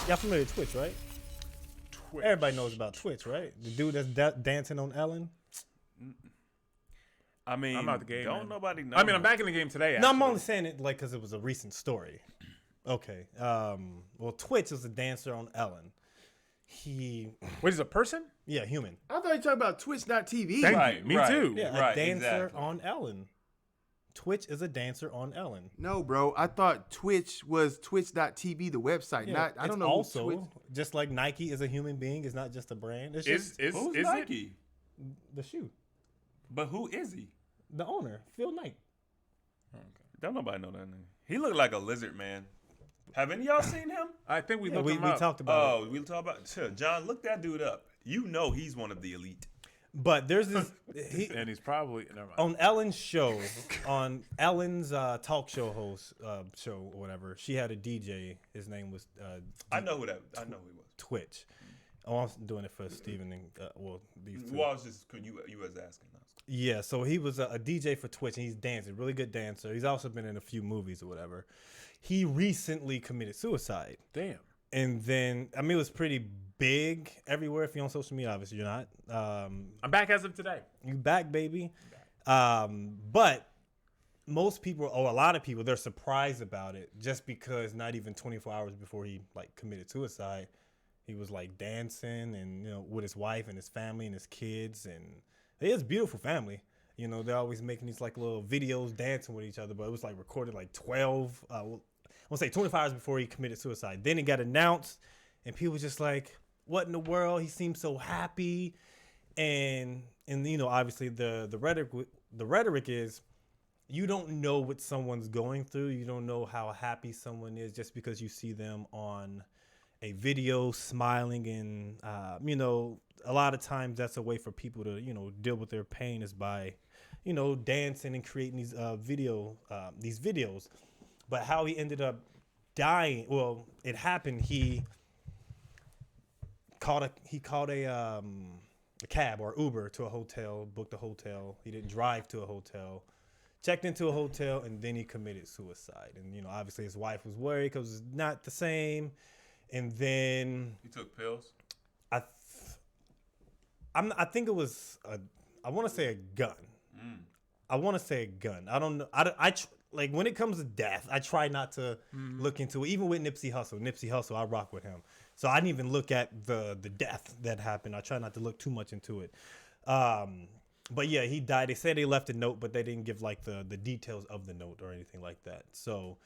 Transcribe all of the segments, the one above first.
Y'all familiar with Twitch, right? Twitch. Everybody knows about Twitch, right? The dude that's dancing on Ellen. I mean, I'm out the game. Don't man. nobody know. I mean, I'm back in the game today. No, Actually. I'm only saying it like because it was a recent story. Okay. Well, Twitch was a dancer on Ellen. He, Wait, is a person? yeah, human. I thought you were talking about Twitch.tv. Thank Right, you. Me right. too. Yeah, Right, a dancer exactly. on Ellen. Twitch is a dancer on Ellen. No, bro. I thought Twitch was Twitch.tv, the website. Yeah, Not I it's don't know. Also, Twitch. just like Nike is a human being, it's not just a brand. It's Is just Who's is it? Nike? the shoe. But who is he? The owner, Phil Knight. Don't nobody know that name. He looked like a lizard man. Have any of y'all seen him? I think we Yeah, looked we him up. talked about it. Oh, we'll talk about. Sure, John, look that dude up. You know he's one of the elite. But there's this And he's probably never mind. on Ellen's show, on Ellen's talk show host show or whatever. She had a DJ. His name was I know who that. I know who he was. Twitch. Oh, I'm doing it for Steven and these two. Well, I was just you was asking us. Yeah, so he was a DJ for Twitch, and he's dancing, really good dancer. He's also been in a few movies or whatever. He recently committed suicide, Damn. and then it was pretty big everywhere. If you're on social media, obviously you're not. I'm back as of today. You back, baby. But most people, or a lot of people, they're surprised about it just because not even 24 hours before he committed suicide, he was dancing and with his wife and his family and his kids, and he has a beautiful family. They're always making these little videos dancing with each other, but it was recorded 12. I want to say 25 hours before he committed suicide. Then it got announced, and people were just like, "What in the world?" He seemed so happy, and obviously the rhetoric is, you don't know what someone's going through. You don't know how happy someone is just because you see them on a video smiling, and a lot of times that's a way for people to deal with their pain is by dancing and creating these videos. But how he ended up dying, well, it happened. He called a cab or Uber to a hotel, booked a hotel. He didn't drive to a hotel, checked into a hotel, and then he committed suicide. And obviously his wife was worried because it's not the same. And then He took pills. I think it was I want to say a gun. I want to say a gun. I don't know. When it comes to death, I try not to look into it. Even with Nipsey Hussle, I rock with him. So I didn't even look at the death that happened. I try not to look too much into it. But yeah, he died. They said they left a note, but they didn't give the details of the note or anything like that. So,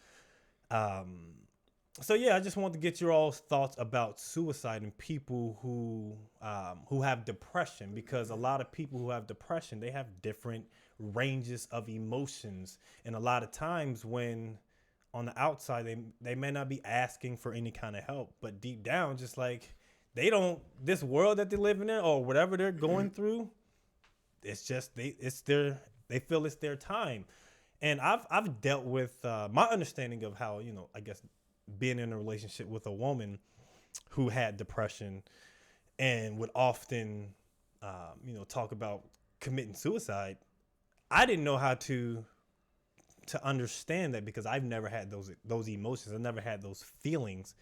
yeah, I just wanted to get your all's thoughts about suicide and people who have depression, because a lot of people who have depression, they have different ranges of emotions, and a lot of times when on the outside they may not be asking for any kind of help, but deep down, just this world that they're living in or whatever they're going through, it's just they feel it's their time. And I've dealt with my understanding of how I guess being in a relationship with a woman who had depression and would often, talk about committing suicide. I didn't know how to understand that because I've never had those emotions. I've never had those feelings.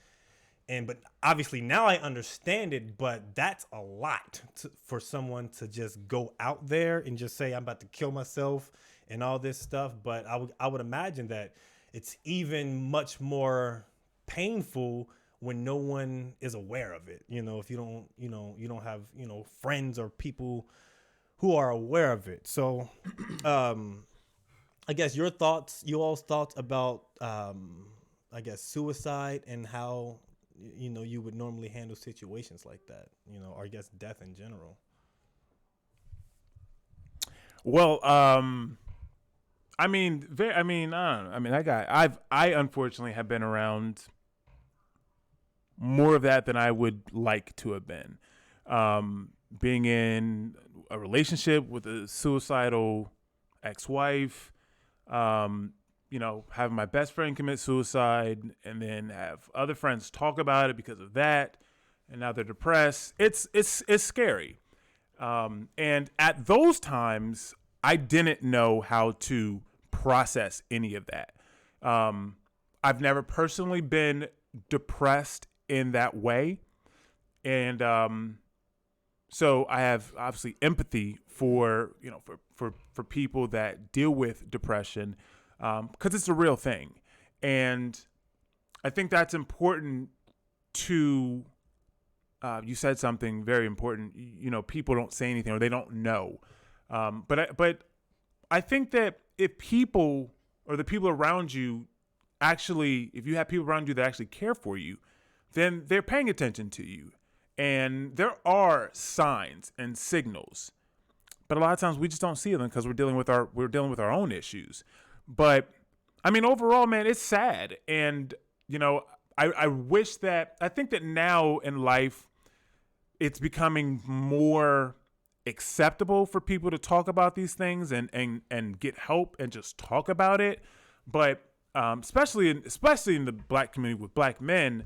But obviously now I understand it, but that's a lot for someone to just go out there and just say, I'm about to kill myself and all this stuff. But I would imagine that it's even much more painful when no one is aware of it. If you don't have, friends or people who are aware of it. So, I guess you all's thoughts about, suicide and how, you would normally handle situations like that, or I guess death in general. Well, I don't know. I unfortunately have been around more of that than I would like to have been. Being in a relationship with a suicidal ex-wife, having my best friend commit suicide, and then have other friends talk about it because of that, and now they're depressed. It's scary. And at those times, I didn't know how to process any of that. I've never personally been depressed in that way. And so I have obviously empathy for, for people that deal with depression, because it's a real thing. And I think that's important to, you said something very important. People don't say anything or they don't know. But I think that if people or the people around you actually, if you have people around you that actually care for you, then they're paying attention to you. And there are signs and signals, but a lot of times we just don't see them because we're dealing with our own issues. But I mean, overall, man, it's sad. And, I think that now in life, it's becoming more acceptable for people to talk about these things and get help and just talk about it. But especially in the black community with black men,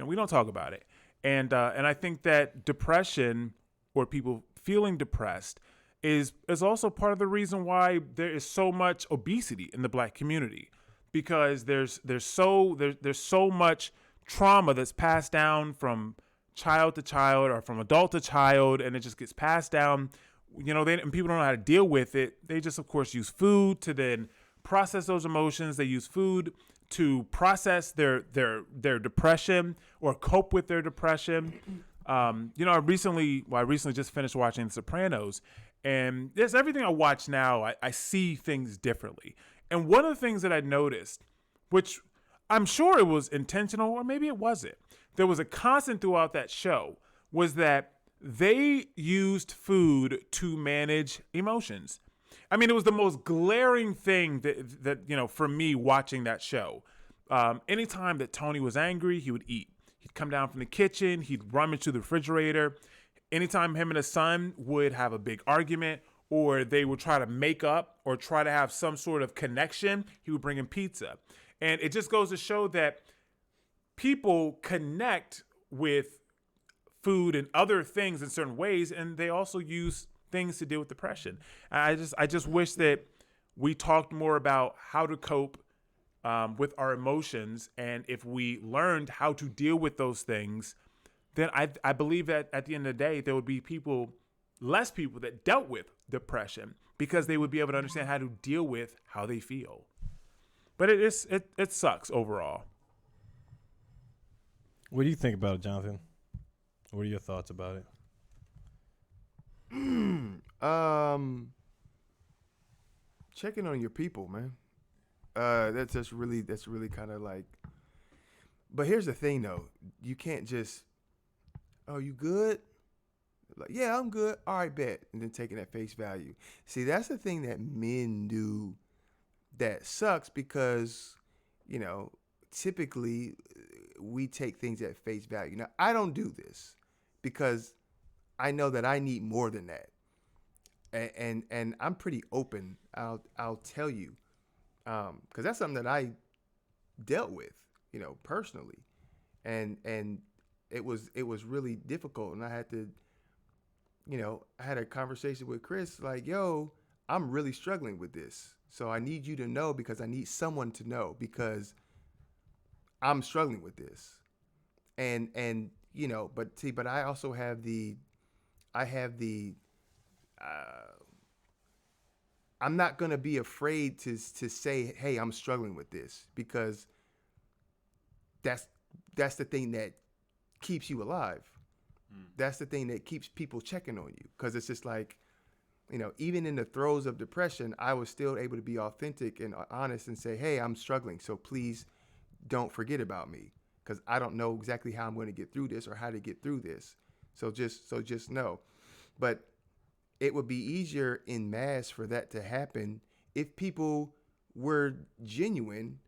we don't talk about it. And I think that depression or people feeling depressed is also part of the reason why there is so much obesity in the black community, because there's so much trauma that's passed down from child to child or from adult to child, and it just gets passed down. And people don't know how to deal with it. They just, of course, use food to then process those emotions. They use food to process their depression or cope with their depression. I recently just finished watching The Sopranos, and there's everything I watch now, I see things differently. And one of the things that I noticed, which I'm sure it was intentional or maybe it wasn't, there was a constant throughout that show, was that they used food to manage emotions. I mean, it was the most glaring thing that for me watching that show. Anytime that Tony was angry, he would eat. He'd come down from the kitchen. He'd rummage through the refrigerator. Anytime him and his son would have a big argument or they would try to make up or try to have some sort of connection, he would bring in pizza. And it just goes to show that people connect with food and other things in certain ways, and they also use things to deal with depression. I just wish that we talked more about how to cope with our emotions, and if we learned how to deal with those things, then I believe that at the end of the day there would be less people that dealt with depression, because they would be able to understand how to deal with how they feel. But it sucks overall. What do you think about it, Jonathan? What are your thoughts about it? Checking on your people, man. That's really kind of like. But here's the thing, though. You can't just, oh, you good? Like, yeah, I'm good. All right, bet. And then taking at face value. See, that's the thing that men do that sucks, because, typically we take things at face value. Now, I don't do this because I know that I need more than that. And I'm pretty open. I'll tell you, because that's something that I dealt with, personally, and it was really difficult, and I had to, I had a conversation with Chris, like, yo, I'm really struggling with this, so I need you to know, because I need someone to know, because I'm struggling with this, and but I also have I'm not going to be afraid to say, hey, I'm struggling with this, because that's the thing that keeps you alive. That's the thing that keeps people checking on you, because it's just like, even in the throes of depression, I was still able to be authentic and honest and say, hey, I'm struggling, so please don't forget about me, because I don't know exactly how I'm going to get through this or how to get through this. So just know. But it would be easier in mass for that to happen if people were genuine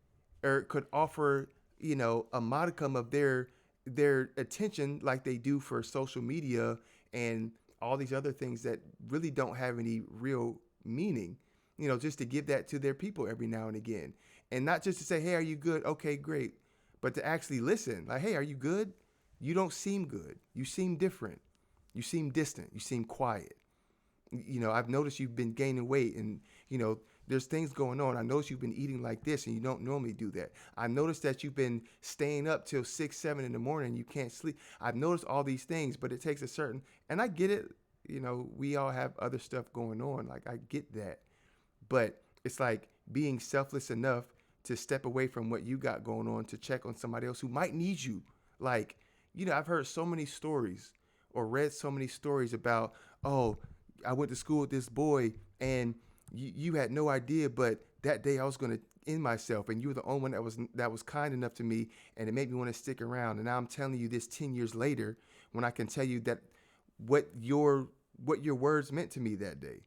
or could offer, a modicum of their attention, like they do for social media and all these other things that really don't have any real meaning, just to give that to their people every now and again. And not just to say, hey, are you good? Okay, great. But to actually listen, like, hey, are you good? You don't seem good. You seem different. You seem distant. You seem quiet. I've noticed you've been gaining weight, and, there's things going on. I noticed you've been eating like this and you don't normally do that. I noticed that you've been staying up till 6, 7 in the morning. You can't sleep. I've noticed all these things, but it takes a certain, and I get it. You know, we all have other stuff going on. Like, I get that. But it's like being selfless enough to step away from what you got going on to check on somebody else who might need you. Like, you know, I've heard so many stories or read so many stories about, oh, I went to school with this boy and you had no idea, but that day I was going to end myself, and you were the only one that was kind enough to me, and it made me want to stick around. And now I'm telling you this 10 years later, when I can tell you that what your words meant to me that day.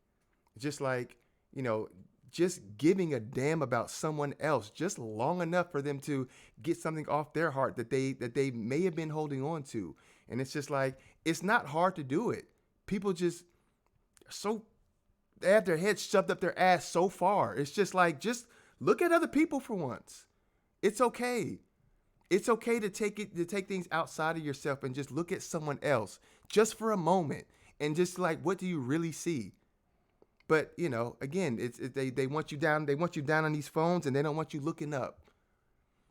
Just like, you know, just giving a damn about someone else just long enough for them to get something off their heart that they may have been holding on to. And it's just like, it's not hard to do it. People just they have their heads shoved up their ass so far. It's just like, just look at other people for once. It's okay. It's okay to take things outside of yourself and just look at someone else just for a moment and just like, what do you really see? But, you know, again, they want you down. They want you down on these phones, and they don't want you looking up.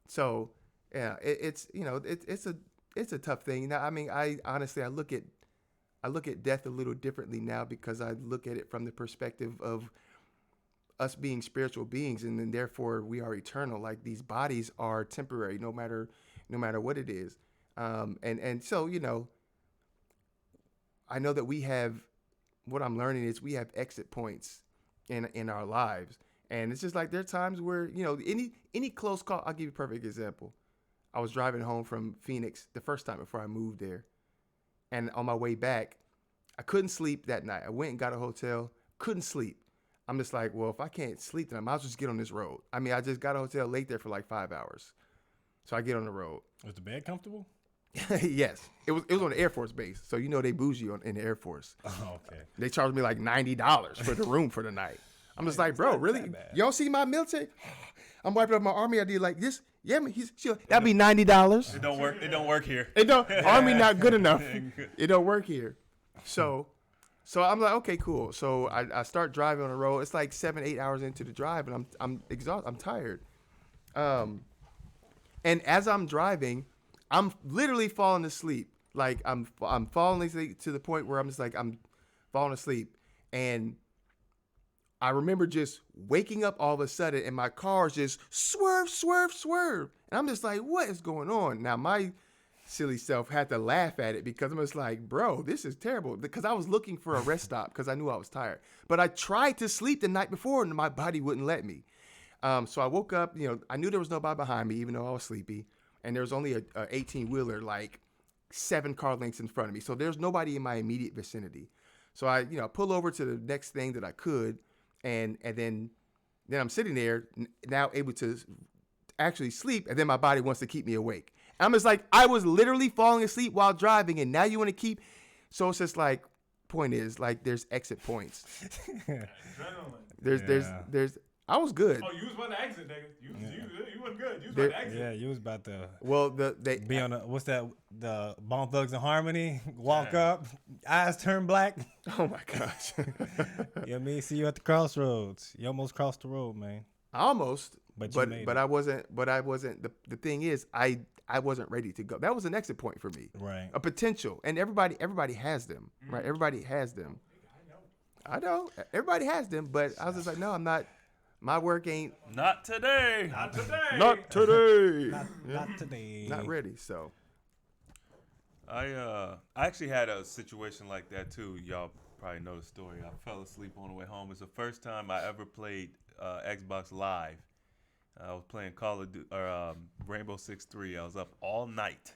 So, yeah, it's a tough thing. Now, I mean, I honestly look at death a little differently now because I look at it from the perspective of us being spiritual beings, and then therefore we are eternal. Like, these bodies are temporary, no matter what it is. And so, you know, I know that we have. What I'm learning is we have exit points in our lives, and it's just like there are times where, you know, any close call. I'll give you a perfect example. I was driving home from Phoenix the first time before I moved there, and on my way back, I couldn't sleep that night. I went and got a hotel, couldn't sleep. I'm just like, well, if I can't sleep, then I might as well just get on this road. I mean, I just got a hotel, laid there for like 5 hours, so I get on the road. Was the bed comfortable? Yes, it was on the Air Force base, so you know they bougie in the Air Force. Oh, okay. They charged me like $90 for the room for the night. I'm just like, bro, really? Y'all see my military? I'm wiping up my Army ID like this. Yeah, that'd be $90. It don't work. It don't work here. It don't. Army not good enough. It don't work here. So I'm like, okay, cool. So I start driving on the road. It's like 7-8 hours into the drive, and I'm exhausted. I'm tired. And as I'm driving, I'm literally falling asleep. Like I'm falling asleep to the point where I'm just like, I'm falling asleep. And I remember just waking up all of a sudden and my car's just swerve. And I'm just like, what is going on? Now my silly self had to laugh at it because I'm just like, bro, this is terrible. Because I was looking for a rest stop because I knew I was tired. But I tried to sleep the night before and my body wouldn't let me. So I woke up, you know, I knew there was nobody behind me, even though I was sleepy. And there was only a 18-wheeler like 7 car lengths in front of me. So there's nobody in my immediate vicinity. So I, you know, pull over to the next thing that I could. And then I'm sitting there now able to actually sleep. And then my body wants to keep me awake. I'm just like, I was literally falling asleep while driving. And now you want to keep. So it's just like, point is like, there's exit points. There's I was good. Oh, you was about to exit, nigga. You was good. You was about to exit. Yeah, you was about to. Well, be on the Bone Thugs and Harmony, walk up, eyes turn black. Oh my gosh. You know what I mean? See you at the crossroads. You almost crossed the road, man. Almost. But I wasn't the thing is I wasn't ready to go. That was an exit point for me. Right. A potential. And everybody has them. Right? Everybody has them. I know. Everybody has them, but I was just like, no, I'm not. My work ain't. Not today. Not today. Not today. Not today. Not ready. So. I actually had a situation like that too. Y'all probably know the story. I fell asleep on the way home. It's the first time I ever played Xbox Live. I was playing Call of Duty or Rainbow Six 3. I was up all night.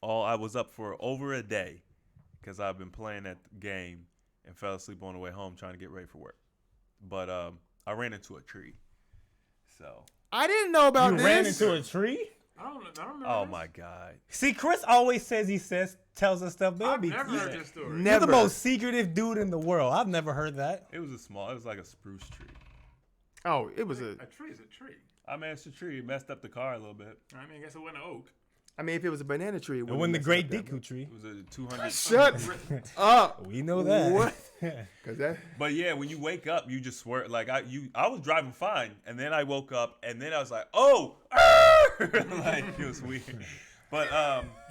I was up for over a day because I've been playing that game and fell asleep on the way home trying to get ready for work. But I ran into a tree. So I didn't know about you this. ran into a tree? I don't remember. oh this. my God. See, Chris always tells us stuff. I've never heard this story. You're the most secretive dude in the world. I've never heard that. It was like a spruce tree. Oh, it was A tree is a tree. I mean, it's a tree. It messed up the car a little bit. I mean, I guess it wasn't an oak. I mean, if it was a banana tree, it And wouldn't when the mess great up that Deku much. tree. It was a 200. Shut up. We know that. What? Cause that. But yeah, when you wake up, you just swear. Like I was driving fine, and then I woke up, and then I was like, oh, like it was weird. But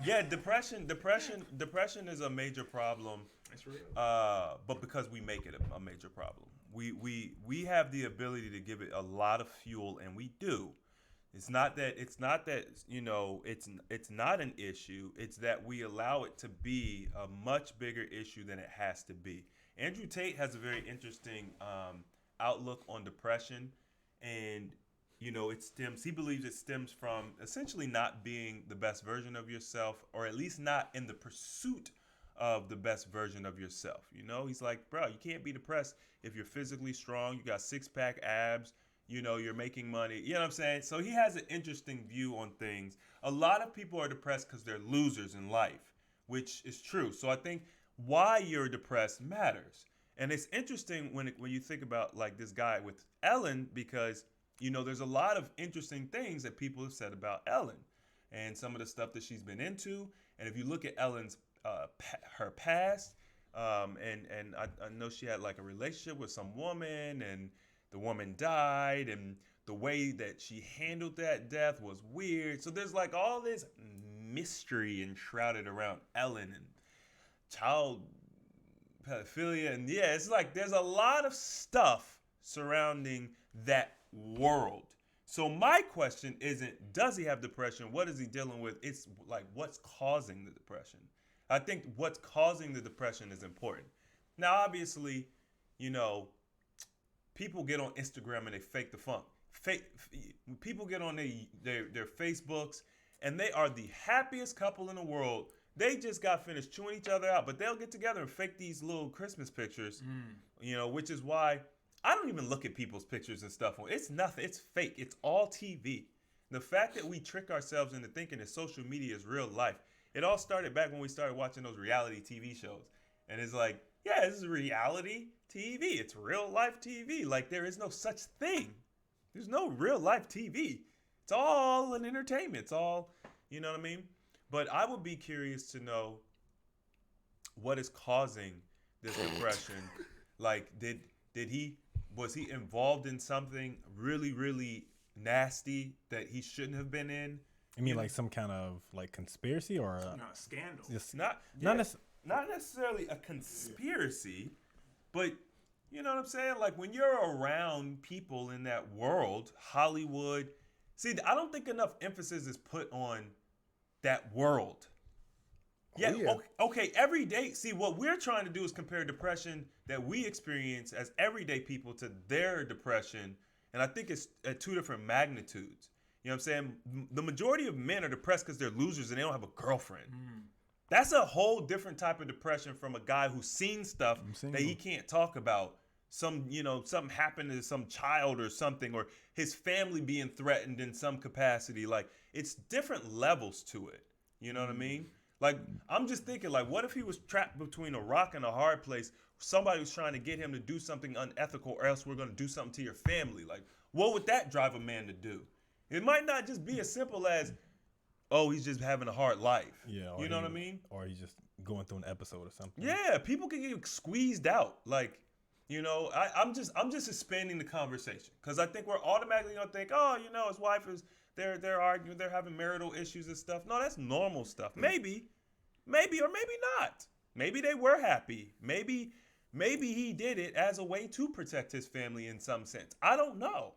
yeah, depression is a major problem. That's real. But because we make it a major problem, we have the ability to give it a lot of fuel, and we do. It's not that it's not an issue. It's that we allow it to be a much bigger issue than it has to be. Andrew Tate has a very interesting outlook on depression, and he believes it stems from essentially not being the best version of yourself, or at least not in the pursuit of the best version of yourself. He's like, bro, you can't be depressed if you're physically strong, you got 6-pack abs, you're making money. You know what I'm saying? So he has an interesting view on things. A lot of people are depressed because they're losers in life, which is true. So I think why you're depressed matters. And it's interesting when you think about like this guy with Ellen, because there's a lot of interesting things that people have said about Ellen and some of the stuff that she's been into. And if you look at Ellen's her past, and I know she had like a relationship with some woman, and the woman died, and the way that she handled that death was weird. So there's like all this mystery enshrouded around Ellen and child pedophilia, and yeah, it's like there's a lot of stuff surrounding that world. So my question isn't, does he have depression? What is he dealing with? It's like, what's causing the depression? I think what's causing the depression is important. Now, obviously, people get on Instagram and they fake the funk. People get on their Facebooks and they are the happiest couple in the world. They just got finished chewing each other out, but they'll get together and fake these little Christmas pictures, which is why I don't even look at people's pictures and stuff. It's nothing. It's fake. It's all TV. The fact that we trick ourselves into thinking that social media is real life. It all started back when we started watching those reality TV shows. And it's like, yeah, this is reality TV. It's real life TV. Like, there is no such thing. There's no real life TV. It's all an entertainment. It's all, you know what I mean? But I would be curious to know what is causing this depression. Like, was he involved in something really, really nasty that he shouldn't have been in? You mean like some kind of like conspiracy or Scandal. just Not necessarily a conspiracy, but you know what I'm saying? Like when you're around people in that world, Hollywood. See, I don't think enough emphasis is put on that world. Yeah, yeah. Okay, every day. See, what we're trying to do is compare depression that we experience as everyday people to their depression, and I think it's at two different magnitudes. You know what I'm saying? The majority of men are depressed because they're losers and they don't have a girlfriend. That's a whole different type of depression from a guy who's seen stuff that he can't talk about. Something happened to some child or something, or his family being threatened in some capacity. Like, it's different levels to it. You know what I mean? Like, I'm just thinking, like, what if he was trapped between a rock and a hard place? Somebody was trying to get him to do something unethical, or else we're going to do something to your family. Like, what would that drive a man to do? It might not just be as simple as, oh, he's just having a hard life. Yeah, you know what I mean? Or he's just going through an episode or something. Yeah, people can get squeezed out. Like, I'm just expanding the conversation because I think we're automatically gonna think, oh, his wife is they're arguing, they're having marital issues and stuff. No, that's normal stuff. Maybe, or maybe not. Maybe they were happy. Maybe he did it as a way to protect his family in some sense. I don't know.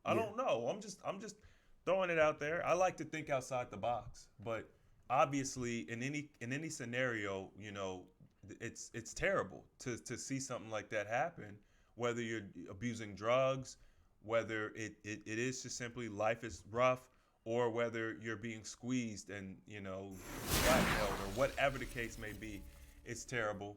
I don't know. I'm just throwing it out there. I like to think outside the box, but obviously in any scenario, it's terrible to see something like that happen. Whether you're abusing drugs, whether it is just simply life is rough, or whether you're being squeezed and blackmailed or whatever the case may be, it's terrible.